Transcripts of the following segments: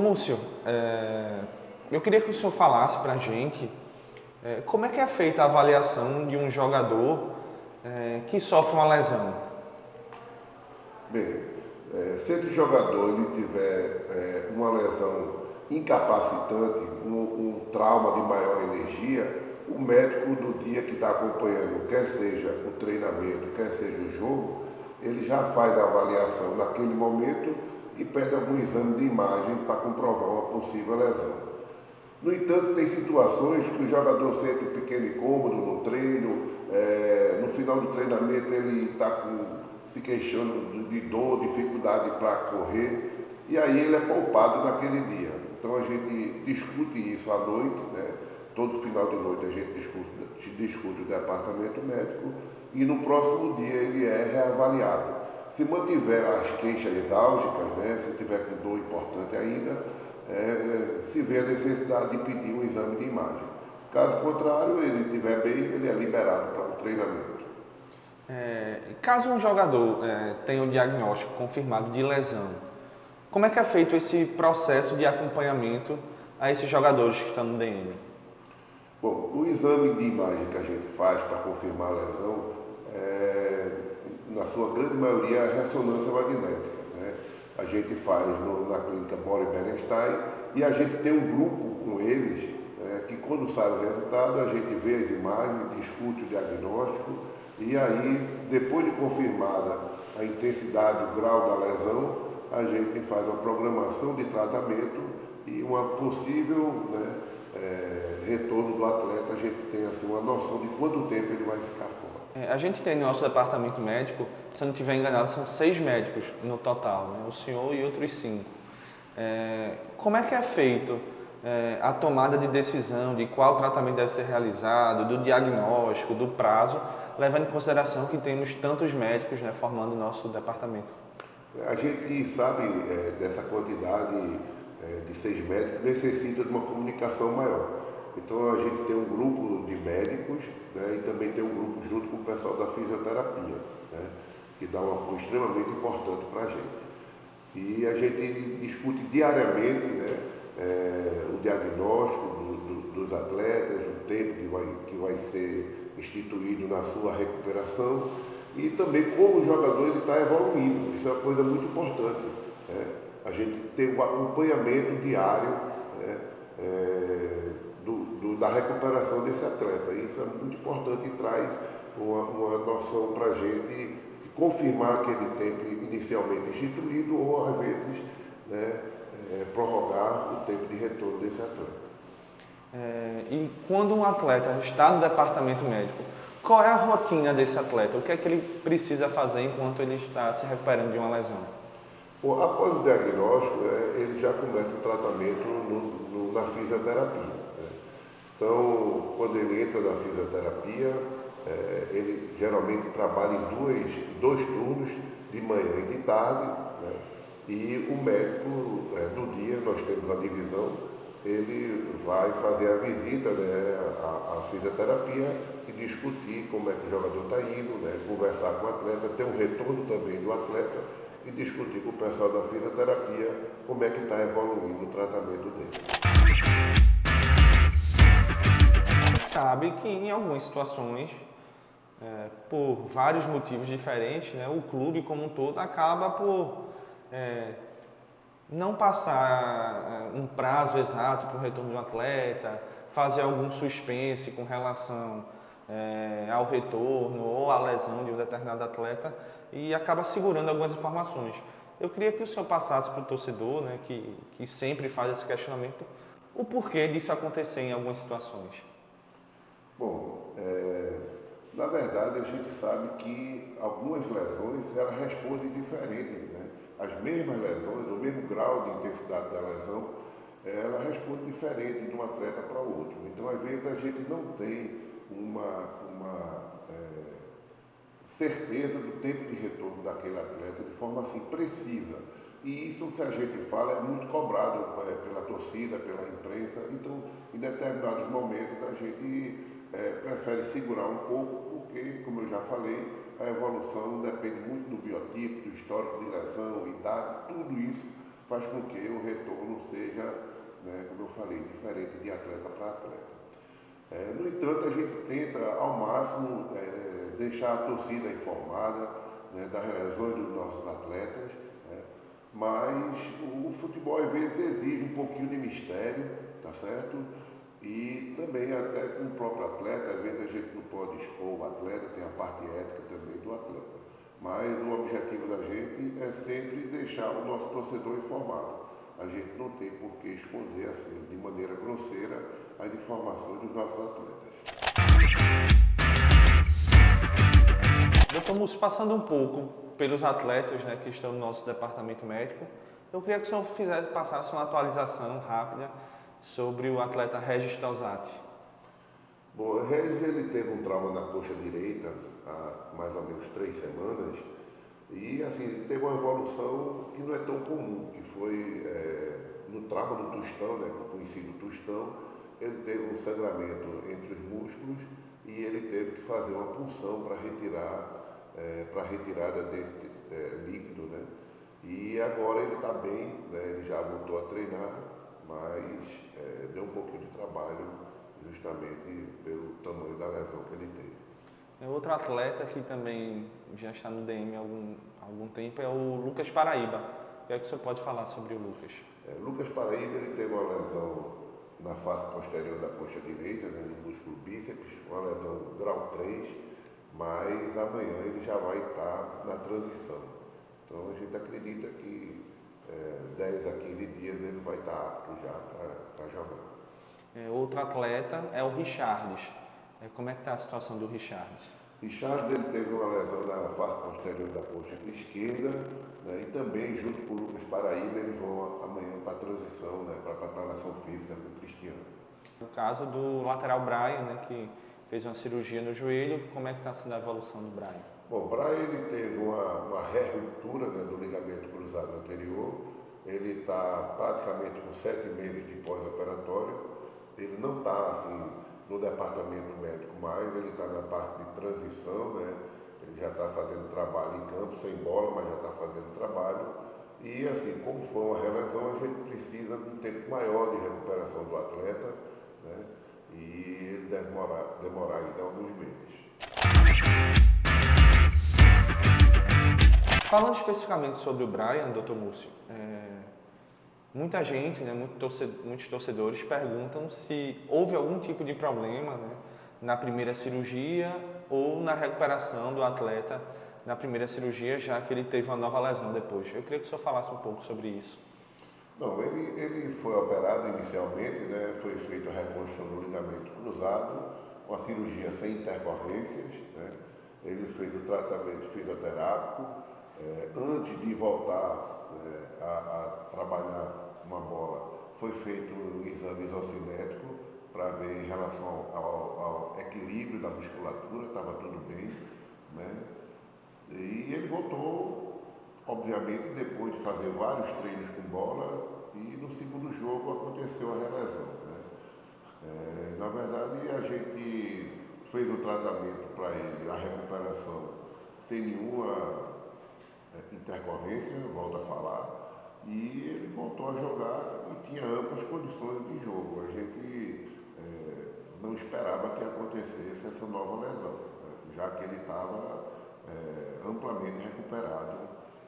Múcio, eu queria que o senhor falasse para a gente como é que é feita a avaliação de um jogador que sofre uma lesão. Bem, se esse jogador ele tiver uma lesão incapacitante, um trauma de maior energia, o médico no dia que está acompanhando, quer seja o treinamento, quer seja o jogo, ele já faz a avaliação naquele momento e pede algum exame de imagem para comprovar uma possível lesão. No entanto, tem situações que o jogador sente um pequeno incômodo no treino, no final do treinamento ele está se queixando de dor, dificuldade para correr, e aí ele é poupado naquele dia. Então a gente discute isso à noite, né? Todo final de noite a gente discute o departamento médico e no próximo dia ele é reavaliado. Se mantiver as queixas exálgicas, né? Se tiver com dor importante ainda, se vê a necessidade de pedir um exame de imagem. Caso contrário, ele estiver bem, ele é liberado para o treinamento. Caso um jogador tenha o diagnóstico confirmado de lesão, como é que é feito esse processo de acompanhamento a esses jogadores que estão no DM? Bom, o exame de imagem que a gente faz para confirmar a lesão, na sua grande maioria, é a ressonância magnética, né? A gente faz na clínica Bora Berenstein e a gente tem um grupo com eles, que quando sai o resultado, a gente vê as imagens, discute o diagnóstico e aí, depois de confirmada a intensidade, o grau da lesão, a gente faz uma programação de tratamento e uma possível retorno do atleta, a gente tem assim, uma noção de quanto tempo ele vai ficar fora. A gente tem no nosso departamento médico, se eu não estiver enganado, são 6 médicos no total, né? O senhor e outros 5. Como é que é feito a tomada de decisão de qual tratamento deve ser realizado, do diagnóstico, do prazo, levando em consideração que temos tantos médicos, né, formando o nosso departamento? A gente sabe dessa quantidade de 6 médicos necessita de uma comunicação maior. Então a gente tem um grupo de médicos, né, e também tem um grupo junto com o pessoal da fisioterapia, né, que dá um apoio extremamente importante para a gente. E a gente discute diariamente, né, o diagnóstico dos atletas, o tempo que vai ser instituído na sua recuperação e também como o jogador está evoluindo. Isso é uma coisa muito importante. A gente tem um acompanhamento diário, né, da recuperação desse atleta. Isso é muito importante e traz uma noção para a gente de confirmar aquele tempo inicialmente instituído ou, às vezes, né, prorrogar o tempo de retorno desse atleta. E quando um atleta está no departamento médico, qual é a rotina desse atleta? O que é que ele precisa fazer enquanto ele está se recuperando de uma lesão? Bom, após o diagnóstico, ele já começa o tratamento na fisioterapia, né? Então, quando ele entra na fisioterapia, ele geralmente trabalha em dois turnos, de manhã e de tarde, né? E o médico, do dia, nós temos a divisão, ele vai fazer a visita, né, à fisioterapia e discutir como é que o jogador está indo, né, conversar com o atleta, ter um retorno também do atleta e discutir com o pessoal da fisioterapia como é que está evoluindo o tratamento dele. Sabe que em algumas situações, por vários motivos diferentes, né, o clube como um todo acaba por não passar um prazo exato para o retorno de um atleta, fazer algum suspense com relação ao retorno ou à lesão de um determinado atleta e acaba segurando algumas informações. Eu queria que o senhor passasse para o torcedor, né, que sempre faz esse questionamento, o porquê disso acontecer em algumas situações. Bom, na verdade a gente sabe que algumas lesões elas respondem diferente, né? As mesmas lesões, o mesmo grau de intensidade da lesão, ela responde diferente de um atleta para o outro. Então, às vezes, a gente não tem uma certeza do tempo de retorno daquele atleta de forma assim precisa. E isso que a gente fala é muito cobrado pela torcida, pela imprensa. Então, em determinados momentos, a gente prefere segurar um pouco, porque, como eu já falei, a evolução depende muito do biotipo, do histórico de lesão, idade, tudo isso faz com que o retorno seja, né, como eu falei, diferente de atleta para atleta. No entanto, a gente tenta ao máximo deixar a torcida informada, né, das lesões dos nossos atletas, né, mas o futebol às vezes exige um pouquinho de mistério, tá certo? E também até com o próprio atleta, às vezes a gente não pode expor o atleta, tem a parte ética também do atleta. Mas o objetivo da gente é sempre deixar o nosso torcedor informado. A gente não tem por que esconder assim, de maneira grosseira, as informações dos nossos atletas. Doutor Múcio, passando um pouco pelos atletas, né, que estão no nosso departamento médico, eu queria que o senhor passasse uma atualização rápida sobre o atleta Regis Tosati. Bom, o Regis ele teve um trauma na coxa direita há mais ou menos 3 semanas e assim, ele teve uma evolução que não é tão comum, que foi no trauma do tostão, né, conhecido tostão, ele teve um sangramento entre os músculos e ele teve que fazer uma punção para a retirada desse líquido, né? E agora ele está bem, né? Ele já voltou a treinar, mas deu um pouquinho de trabalho justamente pelo tamanho da lesão que ele teve. Outro atleta que também já está no DM há algum tempo é o Lucas Paraíba. O que é que o senhor pode falar sobre o Lucas? Lucas Paraíba ele teve uma lesão na face posterior da coxa direita, né, no músculo bíceps, uma lesão grau 3, mas amanhã ele já vai estar na transição. Então a gente acredita que 10 a 15 dias ele vai estar apto já para jogar. Outro atleta é o Richardes. Como é que está a situação do Richardes? Richardes ele teve uma lesão na face posterior da coxa esquerda, né, e também junto com o Lucas Paraíba eles vão amanhã para a transição, né, para a preparação física com o Cristiano. No caso do lateral Brian, né, que fez uma cirurgia no joelho, como é que está sendo a evolução do Brian? Bom, o Brian ele teve uma re-ruptura, né, do ligamento cruzado anterior, ele está praticamente com 7 meses de pós-operatório, ele não está assim no departamento médico mais, ele está na parte de transição, né? Ele já está fazendo trabalho em campo, sem bola, mas já está fazendo trabalho. E assim, como foi uma relesão, a gente precisa de um tempo maior de recuperação do atleta, né? E ele deve demorar ainda alguns meses. Falando especificamente sobre o Brian, Dr. Múcio, muita gente, né, muitos torcedores perguntam se houve algum tipo de problema, né, na primeira cirurgia ou na recuperação do atleta na primeira cirurgia, já que ele teve uma nova lesão depois. Eu queria que o senhor falasse um pouco sobre isso. Não, ele foi operado inicialmente, né, foi feita a reconstrução do ligamento cruzado, uma cirurgia sem intercorrências, né, ele fez o tratamento fisioterápico, antes de voltar a trabalhar uma bola, foi feito um exame isocinético para ver em relação ao equilíbrio da musculatura, estava tudo bem, né? E ele voltou, obviamente, depois de fazer vários treinos com bola, e no segundo jogo aconteceu a relesão, né? Na verdade, a gente fez o tratamento para ele, a recuperação, sem nenhuma intercorrência, volto a falar, e ele voltou a jogar e tinha amplas condições de jogo. A gente não esperava que acontecesse essa nova lesão, né, já que ele estava amplamente recuperado,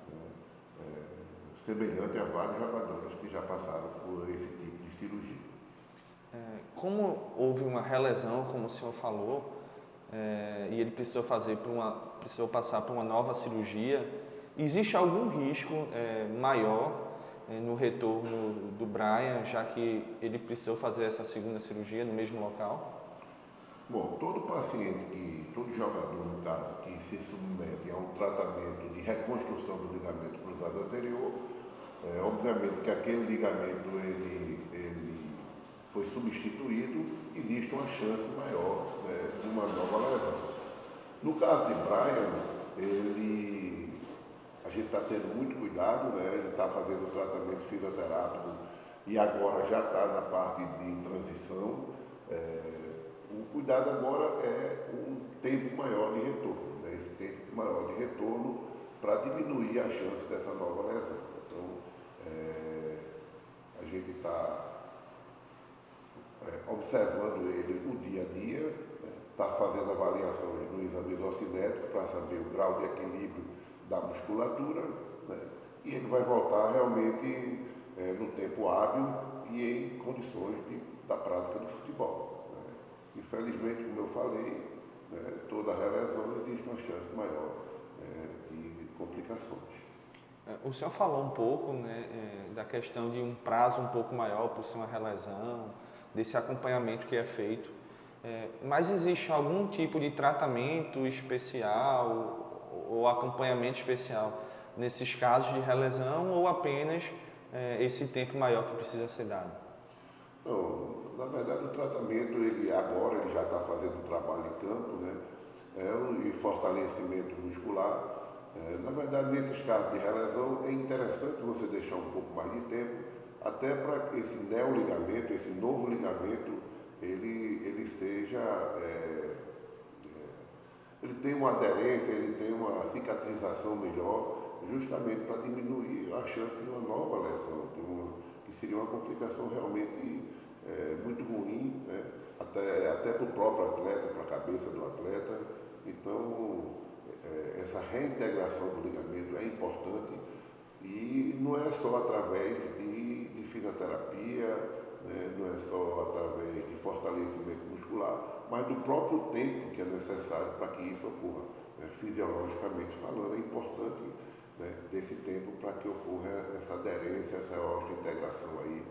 né, semelhante a vários jogadores que já passaram por esse tipo de cirurgia. Como houve uma relesão, como o senhor falou, e ele precisou passar por uma nova cirurgia, existe algum risco maior no retorno do Brian, já que ele precisou fazer essa segunda cirurgia no mesmo local? Bom, todo paciente, todo jogador, no caso, que se submete a um tratamento de reconstrução do ligamento cruzado anterior, obviamente que aquele ligamento ele foi substituído, existe uma chance maior, né, de uma nova lesão. No caso de Brian, a gente está tendo muito cuidado, né? Ele está fazendo o tratamento fisioterápico e agora já está na parte de transição. O cuidado agora é um tempo maior de retorno, né? Esse tempo maior de retorno para diminuir a chance dessa nova lesão. Então, gente está observando ele o dia a dia, está fazendo avaliações no exame isocinético para saber o grau de equilíbrio da musculatura, né? E ele vai voltar realmente no tempo hábil e em condições da prática do futebol, né? Infelizmente, como eu falei, né, toda relesão existe uma chance maior de complicações. O senhor falou um pouco, né, da questão de um prazo um pouco maior por ser uma relesão, desse acompanhamento que é feito. Mas existe algum tipo de tratamento especial ou acompanhamento especial nesses casos de relesão ou apenas esse tempo maior que precisa ser dado? Não, na verdade o tratamento, agora ele já está fazendo um trabalho em campo, né? E fortalecimento muscular. Na verdade, nesses casos de relesão, é interessante você deixar um pouco mais de tempo, até para que esse neoligamento, esse novo ligamento, ele seja, ele tem uma aderência, ele tem uma cicatrização melhor, justamente para diminuir a chance de uma nova lesão, que seria uma complicação realmente muito ruim, né? Até para o próprio atleta, para a cabeça do atleta. Então, essa reintegração do ligamento é importante e não é só através de fisioterapia, né? Não é só através de fortalecimento muscular, mas do próprio tempo que é necessário para que isso ocorra, né? Fisiologicamente falando, é importante, né, desse tempo para que ocorra essa aderência, essa osteointegração aí,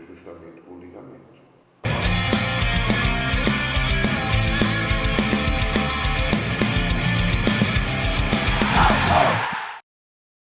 justamente com o ligamento.